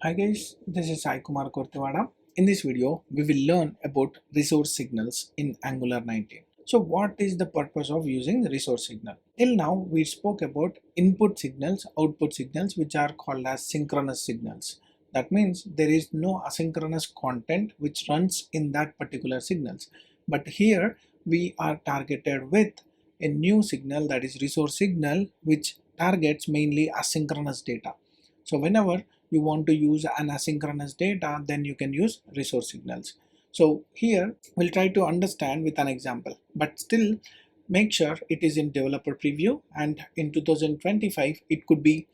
Hi guys, this is Sai Kumar Kortewada. In this video, we will learn about resource signals in Angular 19. So what is the purpose of using resource signal? Till now, we spoke about input signals, output signals, which are called as synchronous signals. That means there is no asynchronous content which runs in that particular signals. But here we are targeted with a new signal, that is resource signal, which targets mainly asynchronous data. So whenever you want to use an asynchronous data, then you can use resource signals. So here we'll try to understand with an example, but still make sure it is in developer preview, and in 2025 it could be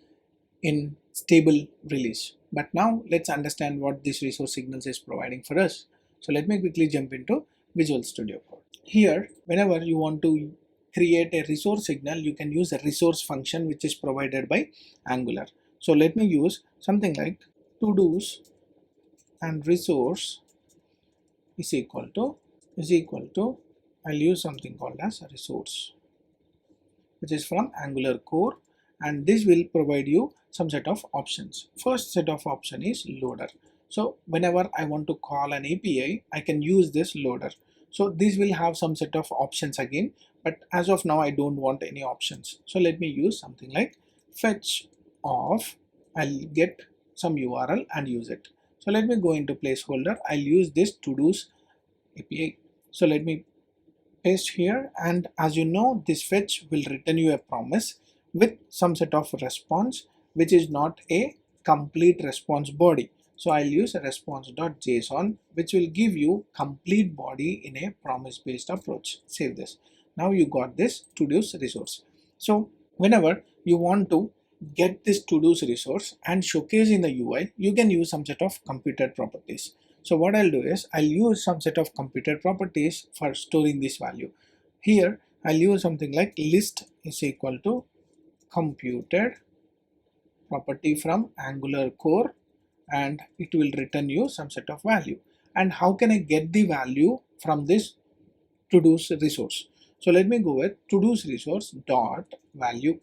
in stable release. But now let's understand what this resource signals is providing for us. So let me quickly jump into Visual Studio Code. Here, whenever you want to create a resource signal, you can use a resource function which is provided by Angular. So let me use something like to-dos and resource is equal to I'll use something called as a resource, which is from Angular core, and this will provide you some set of options. First set of option is loader. So whenever I want to call an API, I can use this loader. So this will have some set of options again, but as of now I don't want any options. So let me use something like fetch of, I'll get some URL and use it. So let me go into placeholder, I'll use this to-dos API. So let me paste here, and as you know, this fetch will return you a promise with some set of response which is not a complete response body. So I'll use a response.json which will give you complete body in a promise based approach. Save this. Now you got this to-dos resource. So whenever you want to get this to-dos resource and showcase in the UI, you can use some set of computed properties. So what I'll do is I'll use some set of computed properties for storing this value. Here I'll use something like list is equal to computed property from Angular core, and it will return you some set of value. And how can I get the value from this to-dos resource? So let me go with to-dos resource dot value,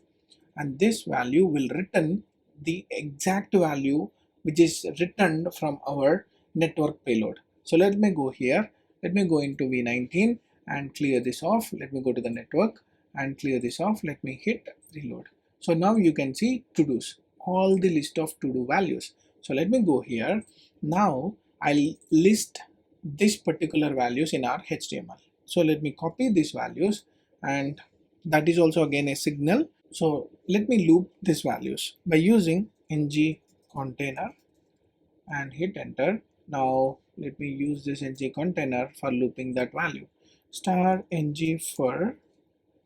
and this value will return the exact value which is returned from our network payload. So let me go here, let me go into v19 and clear this off. Let me go to the network and clear this off. Let me hit reload. So now you can see to-dos, all the list of to-do values. So let me go here. Now I'll list this particular values in our HTML. So let me copy these values, and that is also again a signal. So let me loop these values by using ng container and hit enter. Now let me use this ng container for looping that value. Star ng for,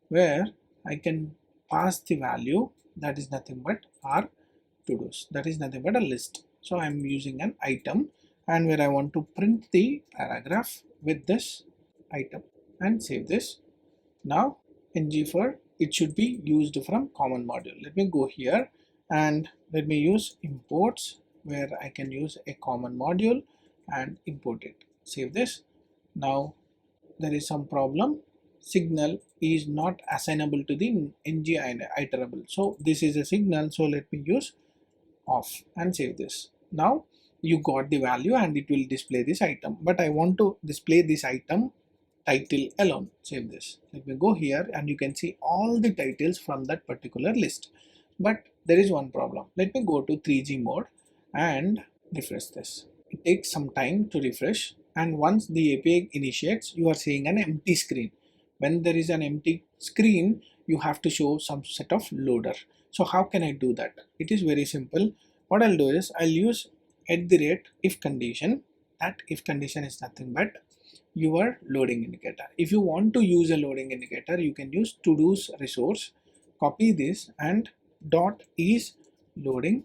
where I can pass the value, that is nothing but our to-dos, that is nothing but a list. So I'm using an item, and where I want to print the paragraph with this item, and save this. Now ng for, it should be used from common module. Let me go here and let me use imports, where I can use a common module and import it. Save this. Now there is some problem. Signal is not assignable to the ng iterable. So this is a signal. So let me use off and save this. Now you got the value and it will display this item, but I want to display this item title alone. Save this. Let me go here and you can see all the titles from that particular list. But there is one problem. Let me go to 3G mode and refresh this. It takes some time to refresh, and once the API initiates, you are seeing an empty screen. When there is an empty screen, you have to show some set of loader. So how can I do that? It is very simple. What I'll do is I'll use @if condition. That if condition is nothing but your loading indicator. If you want to use a loading indicator, you can use to-dos resource, copy this, and dot is loading.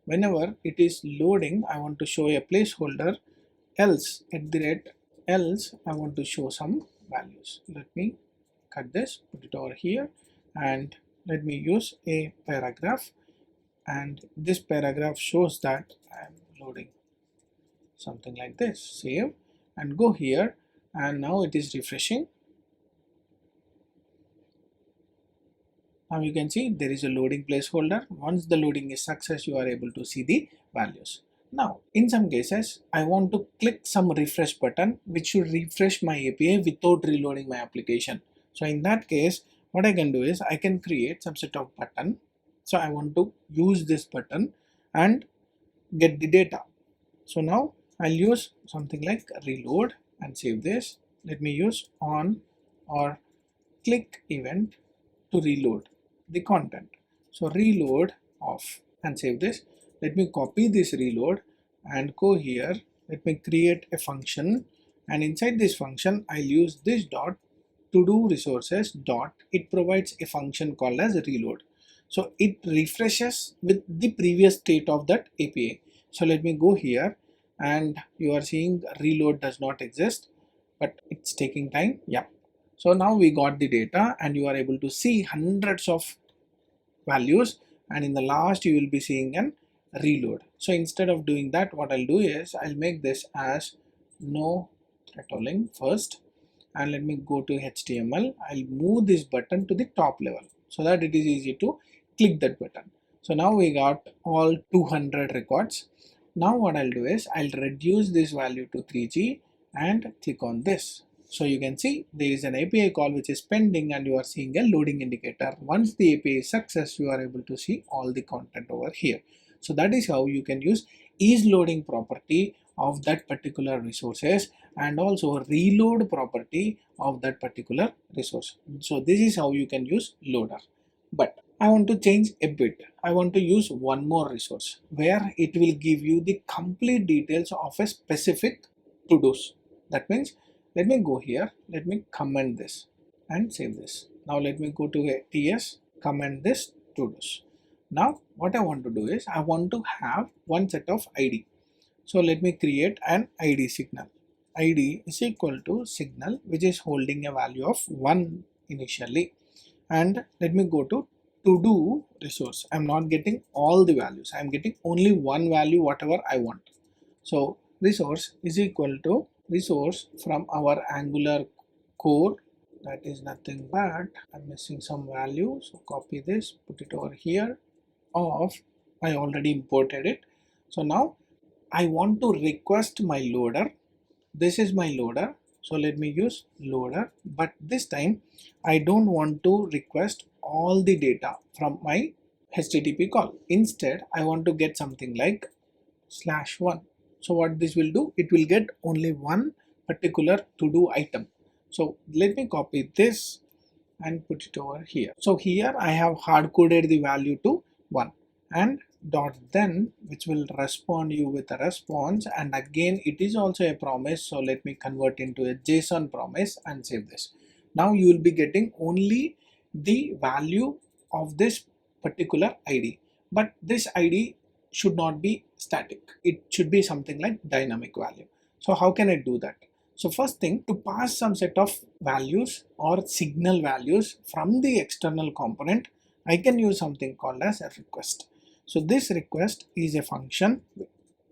Whenever it is loading, I want to show a placeholder, else else I want to show some values. Let me cut this, put it over here, and let me use a paragraph, and this paragraph shows that I am loading, something like this. Save and go here, and now it is refreshing. Now you can see there is a loading placeholder. Once the loading is success, you are able to see the values. Now, in some cases, I want to click some refresh button, which should refresh my API without reloading my application. So in that case, what I can do is I can create some set of button. So I want to use this button and get the data. So now I'll use something like reload and save this. Let me use on or click event to reload the content. So reload off and save this. Let me copy this reload and go here. Let me create a function, and inside this function I'll use this dot to do resources dot. It provides a function called as reload. So it refreshes with the previous state of that API. So let me go here, and you are seeing reload does not exist, but it's taking time. Yeah. So now we got the data, and you are able to see hundreds of values, and in the last you will be seeing an reload. So instead of doing that, what I'll do is I'll make this as no throttling first, and let me go to HTML. I'll move this button to the top level so that it is easy to click that button. So now we got all 200 records. Now what I'll do is I'll reduce this value to 3G and click on this. So you can see there is an API call which is pending, and you are seeing a loading indicator. Once the API is success, you are able to see all the content over here. So that is how you can use is loading property of that particular resources, and also reload property of that particular resource. So this is how you can use loader. But I want to change a bit. I want to use one more resource where it will give you the complete details of a specific to-dos. That means let me go here, let me comment this and save this. Now let me go to a TS, comment this to-dos. Now what I want to do is I want to have one set of ID. So let me create an ID signal. ID is equal to signal which is holding a value of 1 initially. And let me go to do resource. I'm not getting all the values. I'm getting only one value, whatever I want. So resource is equal to resource from our Angular core. That is nothing but I'm missing some value. So copy this, put it over here. Of I already imported it. So now I want to request my loader. This is my loader. So let me use loader, but this time I don't want to request all the data from my HTTP call. Instead, I want to get something like /1. So what this will do, it will get only one particular to-do item. So let me copy this and put it over here. So here I have hard coded the value to 1 and dot then, which will respond you with a response, and again it is also a promise. So let me convert into a JSON promise and save this. Now you will be getting only the value of this particular ID, but this ID should not be static. It should be something like dynamic value. So how can I do that? So first thing, to pass some set of values or signal values from the external component, I can use something called as a request. So this request is a function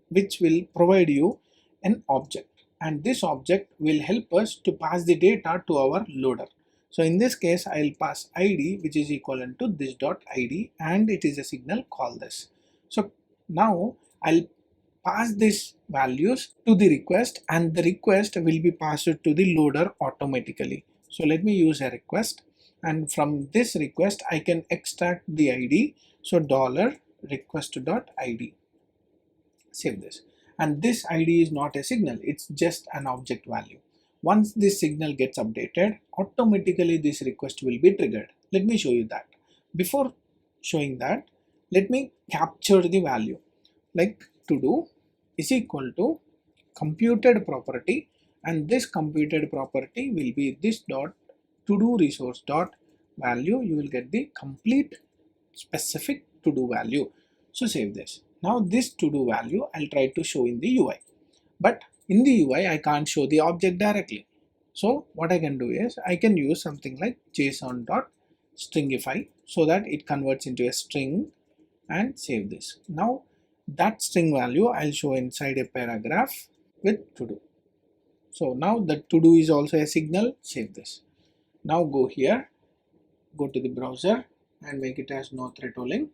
which will provide you an object, and this object will help us to pass the data to our loader. So in this case, I'll pass ID, which is equivalent to this dot ID, and it is a signal, call this. So now I'll pass these values to the request, and the request will be passed to the loader automatically. So let me use a request, and from this request I can extract the ID. So $request.id. Save this. And this ID is not a signal, it's just an object value. Once this signal gets updated, automatically this request will be triggered. Let me show you that. Before showing that, let me capture the value. Like to do is equal to computed property, and this computed property will be this dot to do resource dot value. You will get the complete specific to do value. So save this. Now this to do value I'll try to show in the UI, but in the UI I can't show the object directly. So what I can do is I can use something like JSON.stringify so that it converts into a string, and save this. Now that string value I'll show inside a paragraph with to do. So now the to do is also a signal, save this. Now go here, go to the browser, and make it as no thread tolling.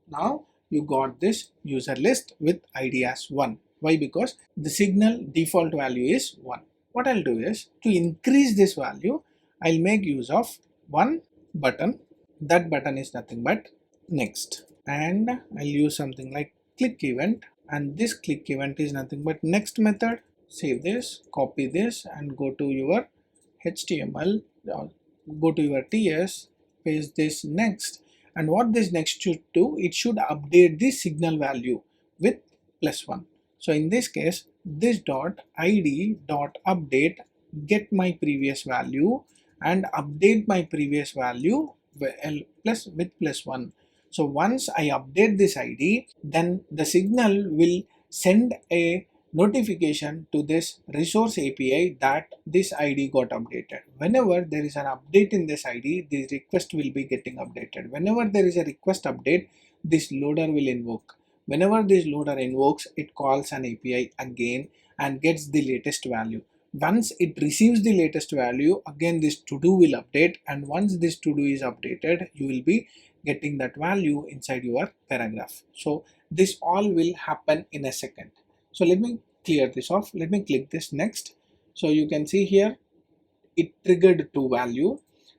Now you got this user list with ID as 1. Why? Because the signal default value is 1. What I'll do is, to increase this value, I'll make use of one button. That button is nothing but next, and I'll use something like click event, and this click event is nothing but next method. Save this, copy this, and go to your HTML, go to your TS, paste this next, and what this next should do, it should update the signal value with +1. So in this case, this dot id dot update get my previous value and update my previous value with +1. So once I update this ID, then the signal will send a notification to this resource API that this ID got updated. Whenever there is an update in this ID, the request will be getting updated. Whenever there is a request update, this loader will invoke. Whenever this loader invokes, it calls an API again and gets the latest value. Once it receives the latest value, again this to-do will update, and once this to-do is updated, you will be getting that value inside your paragraph. So this all will happen in a second. So let me clear this off. Let me click this next. So you can see here it triggered to value,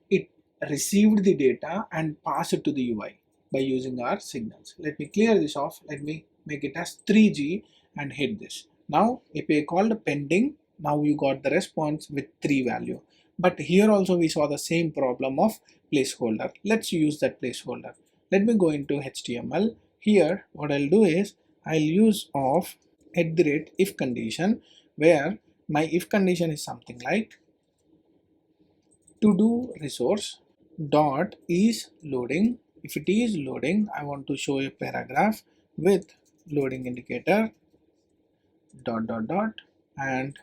it received the data and passed it to the UI by using our signals. Let me clear this off. Let me make it as 3G and hit this. Now API called pending. Now you got the response with 3 value. But here also we saw the same problem of placeholder. Let's use that placeholder. Let me go into HTML. Here what I'll do is I'll use of @if condition, where my if condition is something like to do resource dot is loading. If it is loading, I want to show a paragraph with loading indicator dot dot dot, and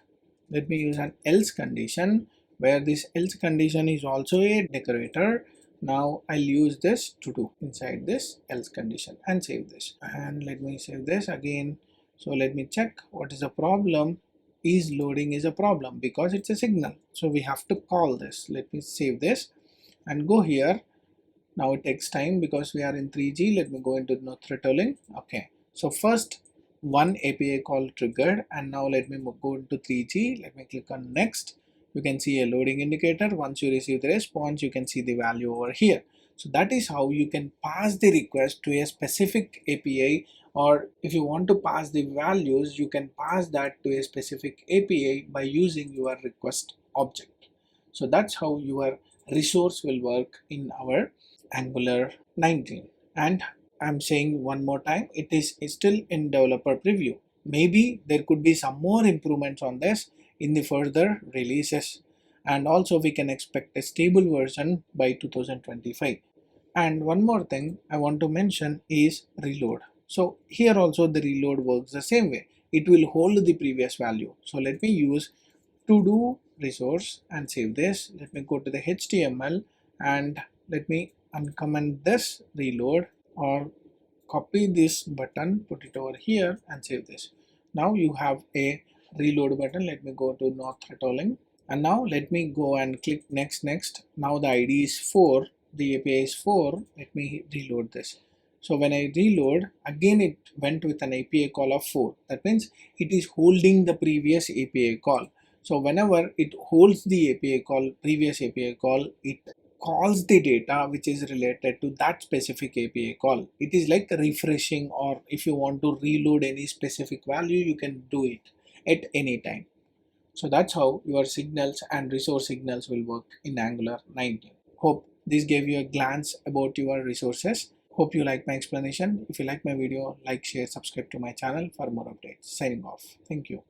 let me use an else condition, where this else condition is also a decorator. Now I'll use this to do inside this else condition and save this, and let me save this again. So let me check what is the problem. Is loading is a problem because it's a signal, so we have to call this. Let me save this and go here. Now it takes time because we are in 3G. Let me go into no thread tolling. Okay, so first one API call triggered, and now let me go into 3G. Let me click on next. You can see a loading indicator. Once you receive the response, you can see the value over here. So that is how you can pass the request to a specific API, or if you want to pass the values, you can pass that to a specific API by using your request object. So that's how your resource will work in our Angular 19. And I'm saying one more time, it is still in developer preview. Maybe there could be some more improvements on this in the further releases, and also we can expect a stable version by 2025. And one more thing I want to mention is reload. So here also the reload works the same way. It will hold the previous value. So let me use to do resource and save this. Let me go to the HTML and let me uncomment this reload, or copy this button, put it over here and save this. Now you have a reload button. Let me go to no thread tolling, and now let me go and click next. Now the ID is 4, the API is 4. Let me reload this. So when I reload, again it went with an API call of 4. That means it is holding the previous API call. So whenever it holds the API call, previous API call, it calls the data which is related to that specific API call. It is like refreshing, or if you want to reload any specific value, you can do it at any time. So that's how your signals and resource signals will work in Angular 19. Hope this gave you a glance about your resources. Hope you like my explanation. If you like my video, like, share, subscribe to my channel for more updates. Signing off. Thank you.